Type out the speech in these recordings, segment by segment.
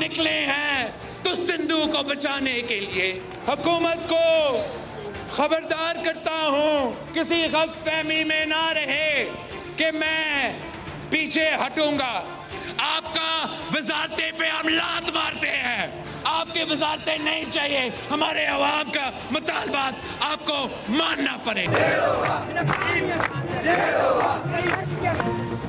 निकले हैं तो सिंधु को बचाने के लिए। हुकूमत को खबरदार करता हूं, किसी गलतफहमी में ना रहे कि मैं पीछे हटूंगा। आपका वजारतें पे हम लात मारते हैं, आपकी वजारतें नहीं चाहिए। हमारे अवाम का मुतालबात आपको मानना पड़ेगा।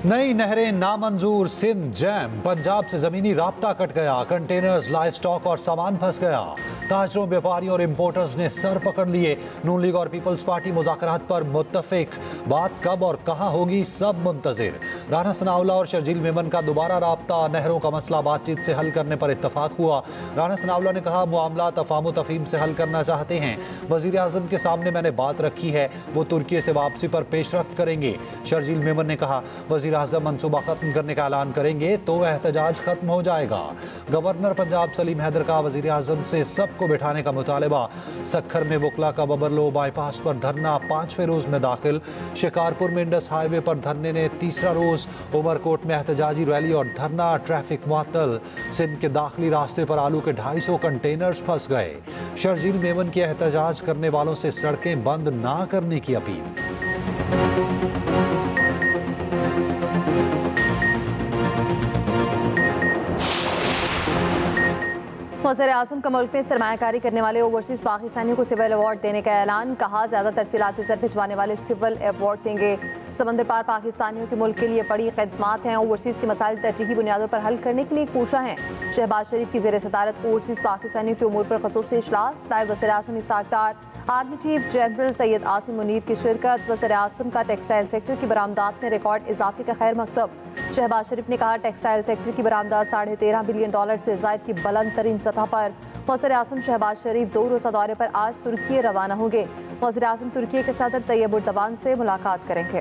नई नहरें नामंजूर, सिंध जैम, पंजाब से जमीनी राब्ता कट गया, कंटेनर्स, लाइव स्टॉक और सामान फंस गया। ताजरों, व्यापारियों और इंपोर्टर्स ने सर पकड़ लिए। नून लीग और पीपल्स पार्टी मुज़ाकरात पर मुत्तफिक, बात कब और कहां होगी सब मुंतजिर। राना सनाउल्लाह और शर्जील मेमन का दोबारा राब्ता, नहरों का मसला बातचीत से हल करने पर इत्तफाक हुआ। राना सनाउल्लाह ने कहा मामला तफाहम तफहीम से हल करना चाहते हैं। वज़ीर आज़म के सामने मैंने बात रखी है, वो तुर्की से वापसी पर पेशरफ्त करेंगे। शर्जील मेमन ने कहा वज़ीर आज़म मंसूबा खत्म करने का ऐलान करेंगे तो एहतजाज खत्म हो जाएगा। गवर्नर पंजाब सलीम हैदर का वज़ीर आज़म से सबको बिठाने का मुतालबा। सक्खर में वकला का बबरलो बाईपास पर धरना 5वें रोज में दाखिल। शिकारपुर में इंडस हाईवे पर धरने ने तीसरा रोज। उमरकोट में एहतजाजी रैली और धरना, ट्रैफिक मुअत्तल। सिंध के दाखिली रास्ते पर आलू के 250 कंटेनर्स फंस गए। शर्जील मेमन की एहतजाज करने वालों से सड़कें बंद ना करने की अपील। वज़ीर आज़म का मुल्क में सरमायाकारी करने वाले ओवरसीज़ पाकिस्तानियों को सिविल अवार्ड देने का ऐलान। कहा ज़्यादा तरसीलाती सर भिजवाने वाले सिविल अवार्ड देंगे। समंदर पार पाकिस्तानियों के मुल्क के लिए बड़ी खिदमात हैं। ओवरसीज़ के मसाइल तरजीही बुनियादों पर हल करने के लिए कोशा हैं। शहबाज शरीफ की ज़ेर सदारत ओवरसीज़ पाकिस्तानियों के उमूर पर ख़ुसूसी इजलास। नायब वज़ीर आज़म Ishaq Dar, army chief general Syed Asim Munir की शिरकत। वज़ीर आज़म का टेक्सटाइल सेक्टर की बरामदात में रिकॉर्ड इजाफे का खैर मकतब। शहबाज शरीफ ने कहा टेक्सटाइल सेक्टर की बरामदात $13.5 बिलियन से ज़ायद की बुलंद तरीन सतह पर। वज़ीर आज़म शहबाज शरीफ 2 रोज़ा दौरे पर आज तुर्की रवाना होंगे। वज़ीर आज़म तुर्की के सदर तैयब उर्दवान से मुलाकात करेंगे।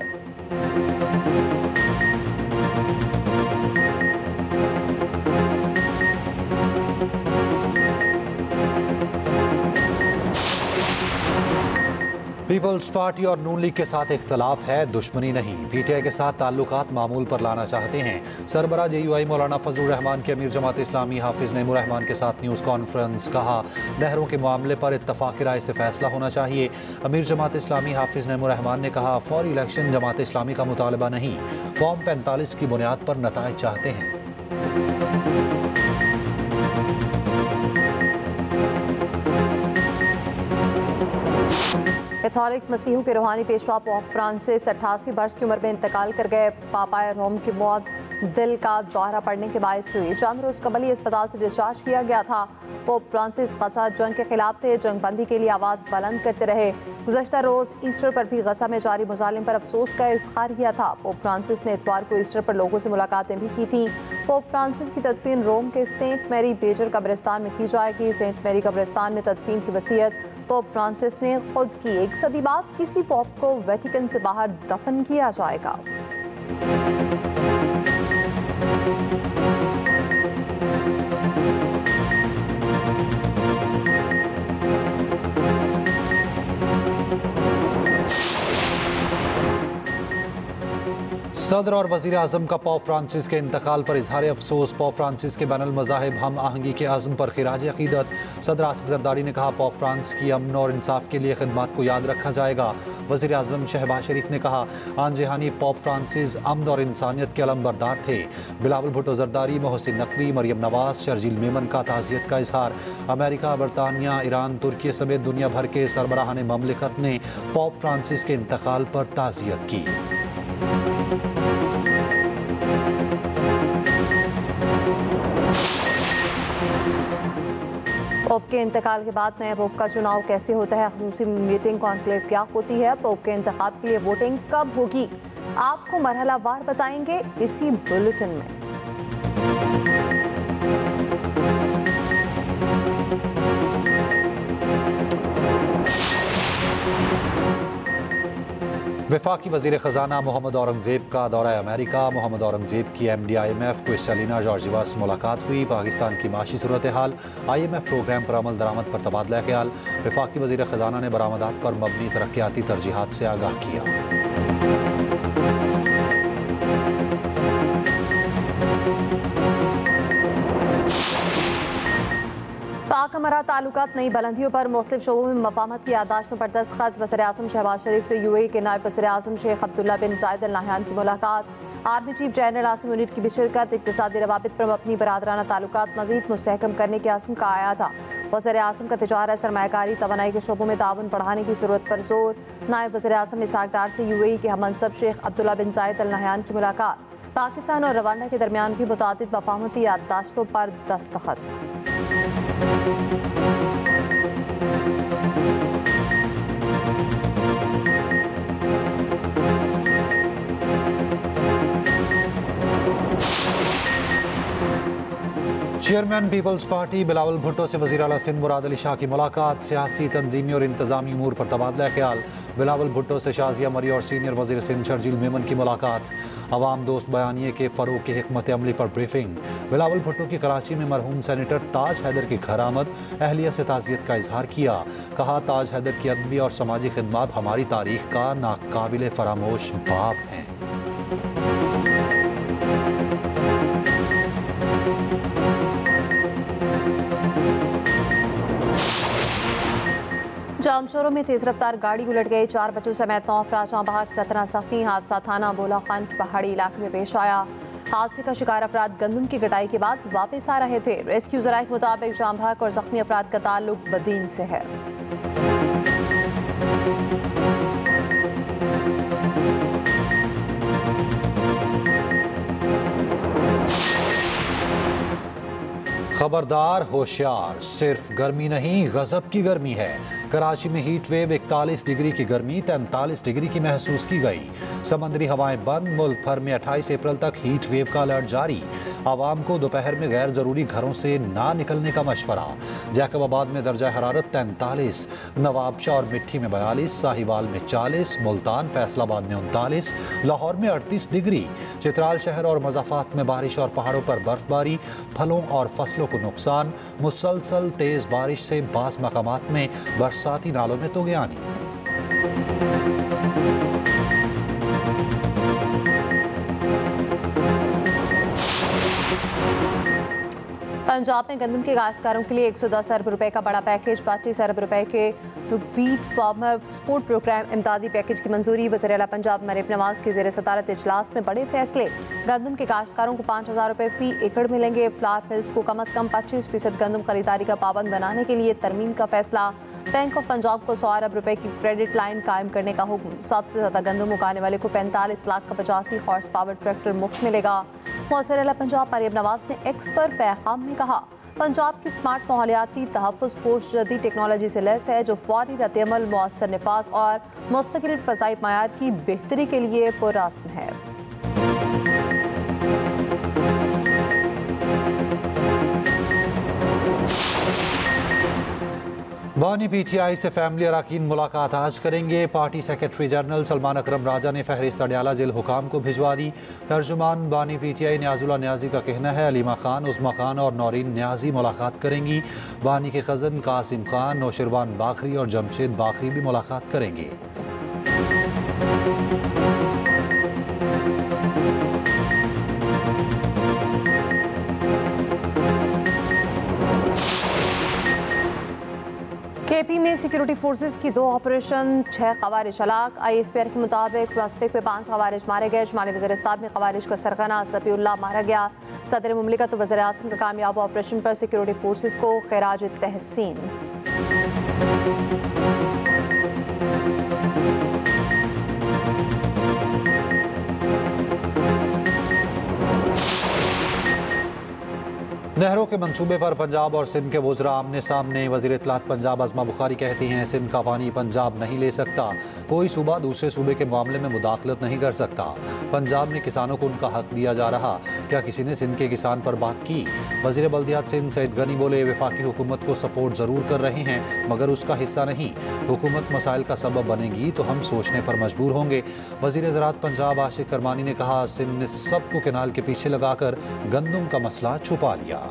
पीपल्स पार्टी और नून लीग के साथ इख्तलाफ है, दुश्मनी नहीं। पीटीआई के साथ ताल्लुकात मामूल पर लाना चाहते हैं। सरबराह JUI मौलाना फजलुर रहमान के अमीर जमात इस्लामी हाफिज नईमुर रहमान के साथ न्यूज़ कॉन्फ्रेंस। कहा नहरों के मामले पर इत्तफाक़ राय से फैसला होना चाहिए। अमीर जमात इस्लामी हाफिज नईमुर रहमान ने कहा फौरी इलेक्शन जमात इस्लामी का मुतालबा नहीं, फॉर्म 45 की बुनियाद पर नताइज चाहते हैं। कैथोलिक मसीहों के रूहानी पेशवा पोप फ्रांसिस 88 वर्ष की उम्र में इंतकाल कर गए। पापा रोम की मौत दिल का दौरा पड़ने के बायस हुई। चंद रोज कबल ही अस्पताल से डिस्चार्ज किया गया था। पोप फ्रांसिस गजा जंग के खिलाफ थे, जंगबंदी के लिए आवाज़ बुलंद करते रहे। गुज़श्ता रोज़ ईस्टर पर भी गजा में जारी मुजालिम पर अफसोस का इज़हार किया था। पोप फ्रांसिस ने इतवार को ईस्टर पर लोगों से मुलाकातें भी की थी। पोप फ्रांसिस की तदफीन रोम के सेंट मैरी बेजर कब्रिस्तान में की जाएगी। सेंट मैरी कब्रिस्तान में तदफीन की वसीयत पोप फ्रांसिस ने खुद की। 1 सदी बाद किसी पोप को वेटिकन से बाहर दफन किया जाएगा। सदर और वज़ीर आज़म का पोप फ्रांसिस के इंतकाल पर इजहार अफसोस। पोप फ्रांसिस के बैनुल मज़ाहिब हम आहंगी के आज़म पर खिराज अक़ीदत। सदर आसिफ ज़रदारी ने कहा पोप फ्रांसिस की अमन और इंसाफ के लिए खिदमत को याद रखा जाएगा। वज़ीर आज़म शहबाज शरीफ ने कहा आन जहानी पोप फ्रांसिस अमन और इंसानियत के अलमबरदार थे। बिलावल भुट्टो ज़रदारी, मोहसिन नकवी, मरियम नवाज, शर्जील मेमन का ताज़ियत का इजहार। अमेरिका, बरतानिया, ईरान, तुर्की समेत दुनिया भर के सरबराहान ममलिकत ने पोप फ्रांसिस के इंतकाल पर ताज़ियत की। पोप के इंतकाल के बाद नए पोप का चुनाव कैसे होता है, ख़ुसूसी मीटिंग कॉन्क्लेव क्या होती है, पोप के इंतखाब के लिए वोटिंग कब होगी, आपको मरहलावार बताएंगे इसी बुलेटिन में। वफाकी वज़ीर ख़जाना मोहम्मद औरंगज़ेब का दौरा अमेरिका। मोहम्मद औरंगज़ेब की MD IMF क्रिस्टलिना जॉर्जिवा से मुलाकात हुई। पाकिस्तान की माशी सूरत हाल, IMF प्रोग्राम पर अमल दरामद पर तबादला ख्याल। वफाकी वज़ीर ख़जाना ने बरामदात पर मबनी तरक्याती तरजीहात से आगाह किया। पाक हमारा ताल्लुकात नई बुलंदियों पर मुख्तलिफ शोबों में मफाहमत की याददाश्तों पर दस्तखत। वज़ीर आज़म शहबाज शरीफ से UAE के नायब वज़ीर आज़म शेख अब्दुल्ला बिन ज़ायद अल नहयान की मुलाकात। Army chief general Asim Munir की भी शिरकत। इक़्तिसादी रवाबित पर अपनी बरादराना ताल्लुकात मज़ीद मुस्तहकम करने के आज़म का आया था। वज़ीर आज़म का तिजारत, सरमायाकारी, तवानाई के शोबों में ताउन बढ़ाने की ज़रूरत पर जोर। नायब वज़ीर आज़म इसहाक डार से UAE के हममनसब शेख अब्दुल्ला बिन ज़ायद अल नहयान की मुलाकात। पाकिस्तान और रवांडा के दरमियान भी मुतादिद मफाहमती याददाश्तों पर दस्तखत। चेयरमैन पीपल्स पार्टी बिलावल भुट्टो से वज़ीर आला सिंध मुराद अली शाह की मुलाकात। सियासी, तंजीमी और इंतजामी उमूर पर तबादला ख्याल। बिलावल भुट्टो से शाजिया मरी और सीनियर वज़ीर सिंध शर्जील मेमन की मुलाकात। अवाम दोस्त बयानिए के फ़रोग़ की हिकमत अमली पर ब्रीफिंग। बिलावल भुट्टो की कराची में मरहूम सेनेटर ताज हैदर की घर आमद। अहलिया से ताज़ियत का इजहार किया। कहा, ताज हैदर की अदबी और समाजी खिदमात हमारी तारीख का नाकाबिल फरामोश बाब हैं। जामशोरों में तेज रफ्तार गाड़ी उलट गई। 4 बच्चों समेत 9 अफराद जहां बहक, 17 जख्मी। हादसा थाना बोला खान की पहाड़ी इलाके में पेश आया। हादसे का शिकार अफराद गंदम की कटाई के बाद वापस आ रहे थे। रेस्क्यू ज़राए के मुताबिक जाम बहक और जख्मी अफराद का ताल्लुक बदीन से है। खबरदार, होशियार, सिर्फ गर्मी नहीं गजब की गर्मी है। कराची में हीट वेव 41 डिग्री की गर्मी 43 डिग्री की महसूस की गई। समंदरी हवाएं बंद। मुल्क भर में 28 अप्रैल तक हीट वेव का अलर्ट जारी। आवाम को दोपहर में गैर जरूरी घरों से ना निकलने का मशवरा। जैकबाबाद में दर्जा हरारत 43, नवाबशाह और मिट्टी में 42, साहिवाल में 40, मुल्तान फैसलाबाद में 39, लाहौर में 38 डिग्री। चित्राल शहर और मज़ाफ़ात में बारिश और पहाड़ों पर बर्फबारी। फलों और फसलों को नुकसान। मुसलसल तेज बारिश से बास मकामात में बरसाती नालों में तुग़यानी। पंजाब में गंदम के काश्तकारों के लिए 110 अरब रुपए का बड़ा पैकेज। 25 अरब रुपए के वीट फार्मर सपोर्ट प्रोग्राम इमदादी पैकेज की मंजूरी। वज़ीर आला पंजाब मरीम नवाज के ज़ेर सदारत इजलास में बड़े फैसले। गंदम के काश्तकारों को 5000 रुपए फी एकड़ मिलेंगे। फ्लावर मिल्स को कम अज़ कम 25% गंदम खरीदारी का पाबंद बनाने के लिए तरमीम का फैसला। बैंक ऑफ पंजाब को 100 अरब रुपए की क्रेडिट लाइन कायम करने का हुक्म। सबसे ज़्यादा गंदम उगाने वाले को 45 लाख का 85 हॉर्स पावर ट्रैक्टर मुफ्त मिलेगा। वज़ीर आला पंजाब मरीम नवाज ने एक्स पर पैगाम में कहा, पंजाब की स्मार्ट माहौलियाती तहफ़्फ़ुज़ फोर्स जदीद टेक्नोलॉजी से लैस है, जो फौरी रद्द-ए-अमल, मौसर नफाज और मुस्तकिल फ़ज़ाई मयार की बेहतरी के लिए पुरअज़्म है। बानी PTI से फैमिली अरकान मुलाकात आज करेंगे। पार्टी सेक्रेटरी जनरल सलमान अकरम राजा ने फहरिस्त अडयाला जेल हुकाम को भिजवा दी। तर्जुमान बानी PTI न्याजुल्लाह न्याजी का कहना है, अलीमा खान, उज़मा खान और नौरीन न्याजी मुलाकात करेंगी। बानी के खज़न कासिम खान, नौशरवान बाखरी और जमशेद बाखरी भी मुलाकात करेंगे। KP में सिक्योरिटी फोर्सेस की 2 ऑपरेशन, 6 ख़वारिज हलाक। ISPR के मुताबिक प्रस्पेक में 5 ख़वारिज मारे गए। शुमाली वज़ीरिस्तान में ख़वारिज का सरगना सफ़ीउल्लाह मारा गया। सदर मुमलिकत वज़ीर आज़म का कामयाब ऑपरेशन पर सिक्योरिटी फोर्सेस को खिराज तहसीन। नहरों के मंसूबे पर पंजाब और सिंध के वज़रा आमने सामने। वज़ीर इत्तलात पंजाब अज़मा बुखारी कहती हैं, सिंध का पानी पंजाब नहीं ले सकता। कोई सूबा दूसरे सूबे के मामले में मुदाखलत नहीं कर सकता। पंजाब में किसानों को उनका हक दिया जा रहा, क्या किसी ने सिंध के किसान पर बात की? वज़ीर बल्दियात सिंध सईद गनी बोले, वफाकी हुकूमत को सपोर्ट ज़रूर कर रहे हैं मगर उसका हिस्सा नहीं। हुकूमत मसाइल का सबब बनेगी तो हम सोचने पर मजबूर होंगे। वज़ीर ज़राअत पंजाब आशिक करमानी ने कहा, सिंध ने सबको केनाल के पीछे लगाकर गंदम का मसला छुपा लिया।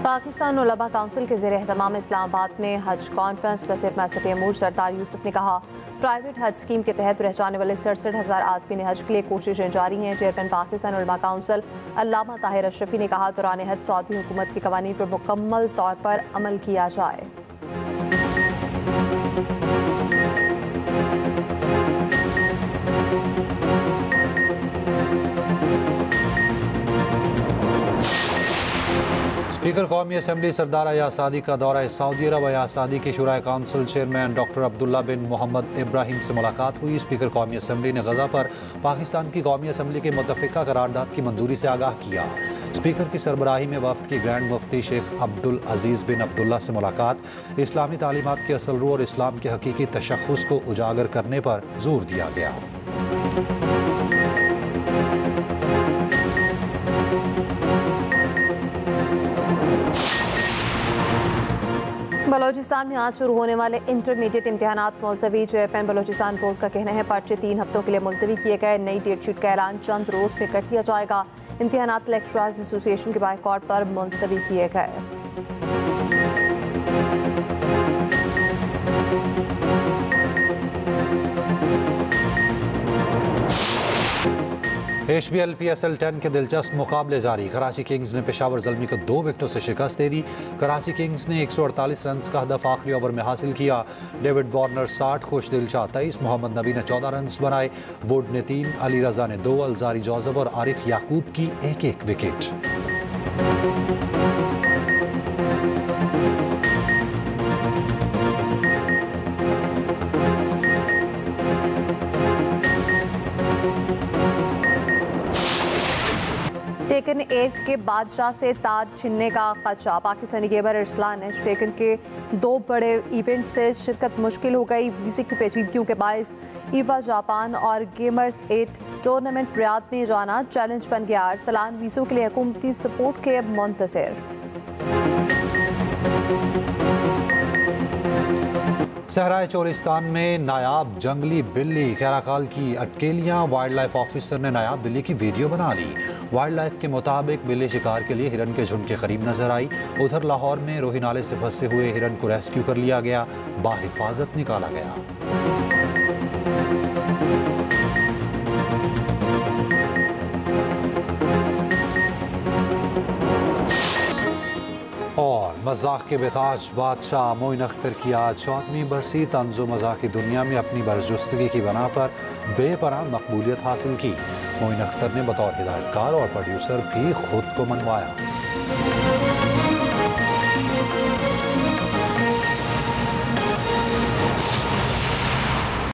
पाकिस्तान उलमा काउंसिल के ज़ेर एहतमाम इस्लामाबाद में हज कॉन्फ्रेंस में सिर्फ मसहफ़ अमूर सरदार यूसुफ ने कहा, प्राइवेट हज स्कीम के तहत रह जाने वाले 67,000 आज़मीन हज के लिए कोशिशें जारी हैं। चेयरमैन पाकिस्तान उलमा काउंसिल अल्लामा ताहिर अशरफी ने कहा, दौरान हज सऊदी हुकूमत के कवानीन पर मुकम्मल तौर पर अमल किया जाए। स्पीकर कौमी असम्बली सरदार अयाज सादी का दौरा सऊदी अरब। अयाज सादी की शुरा काउंसिल चेयरमैन डॉक्टर अब्दुल्ला बिन मोहम्मद इब्राहिम से मुलाकात हुई। स्पीकर कौमी असम्बली ने गजा पर पाकिस्तान की कौमी असम्बली के मुतफ़िका करारदाद की मंजूरी से आगाह किया। स्पीकर की सरबराही में वफ्द की ग्रैंड मुफ्ती शेख अब्दुल अजीज़ बिन अब्दुल्ला से मुलाकात। इस्लामी तालीमात के असल रू और इस्लाम के हकीकी तशख़्ख़ुस को उजागर करने पर जोर दिया गया। बलोचिस्तान में आज शुरू होने वाले इंटरमीडिएट इम्तिहानात मुलतवी। चेयरमैन बलोचिस्तान बोर्ड का कहना है, पर्चे 3 हफ्तों के लिए मुलतवी किए गए। नई डेट शीट का ऐलान चंद रोज में कर दिया जाएगा। इम्तिहानात लेक्चरर्स एसोसिएशन के बायकॉट पर मुलतवी किए गए। HBL PSL 10 के दिलचस्प मुकाबले जारी। कराची किंग्स ने पेशावर ज़ल्मी को 2 विकेटों से शिकस्त दे दी। कराची किंग्स ने 148 रन का हदफ आखिरी ओवर में हासिल किया। डेविड वार्नर 60, खुशदिल शाह 23, मोहम्मद नबी ने 14 रन बनाए। वुड ने 3, अली रजा ने 2, अलजारी जोसेफ और आरिफ याकूब की एक विकेट। टेकन 8 के बादशाह से ताज छीनने का खदशा। पाकिस्तानी गेमर अरसलान एच टेकन के 2 बड़े इवेंट से शिरकत मुश्किल हो गई। वीज़े की पेचीदगियों के बायस ईवा जापान और गेमर्स 8 टूर्नामेंट रियाद में जाना चैलेंज बन गया। अरसलान वीज़ों के लिए हुकूमती सपोर्ट के मुंतज़िर। सहराए चोलिस्तान में नायाब जंगली बिल्ली कैराकाल की अटकेलियां। वाइल्ड लाइफ ऑफिसर ने नायाब बिल्ली की वीडियो बना ली। वाइल्ड लाइफ के मुताबिक बिल्ली शिकार के लिए हिरन के झुंड के करीब नजर आई। उधर लाहौर में रोही नाले से फंसे हुए हिरन को रेस्क्यू कर लिया गया, बाहिफाजत निकाला गया। और मज़ाक के बेताज बादशाह मोइन अख्तर की आज 14वीं बरसी। तंज़ो मज़ाक की दुनिया में अपनी बरजुस्तगी की बना पर बेपनाह मकबूलियत हासिल की। मोइन अख्तर ने बतौर हिदायतकार और प्रोड्यूसर भी खुद को मनवाया।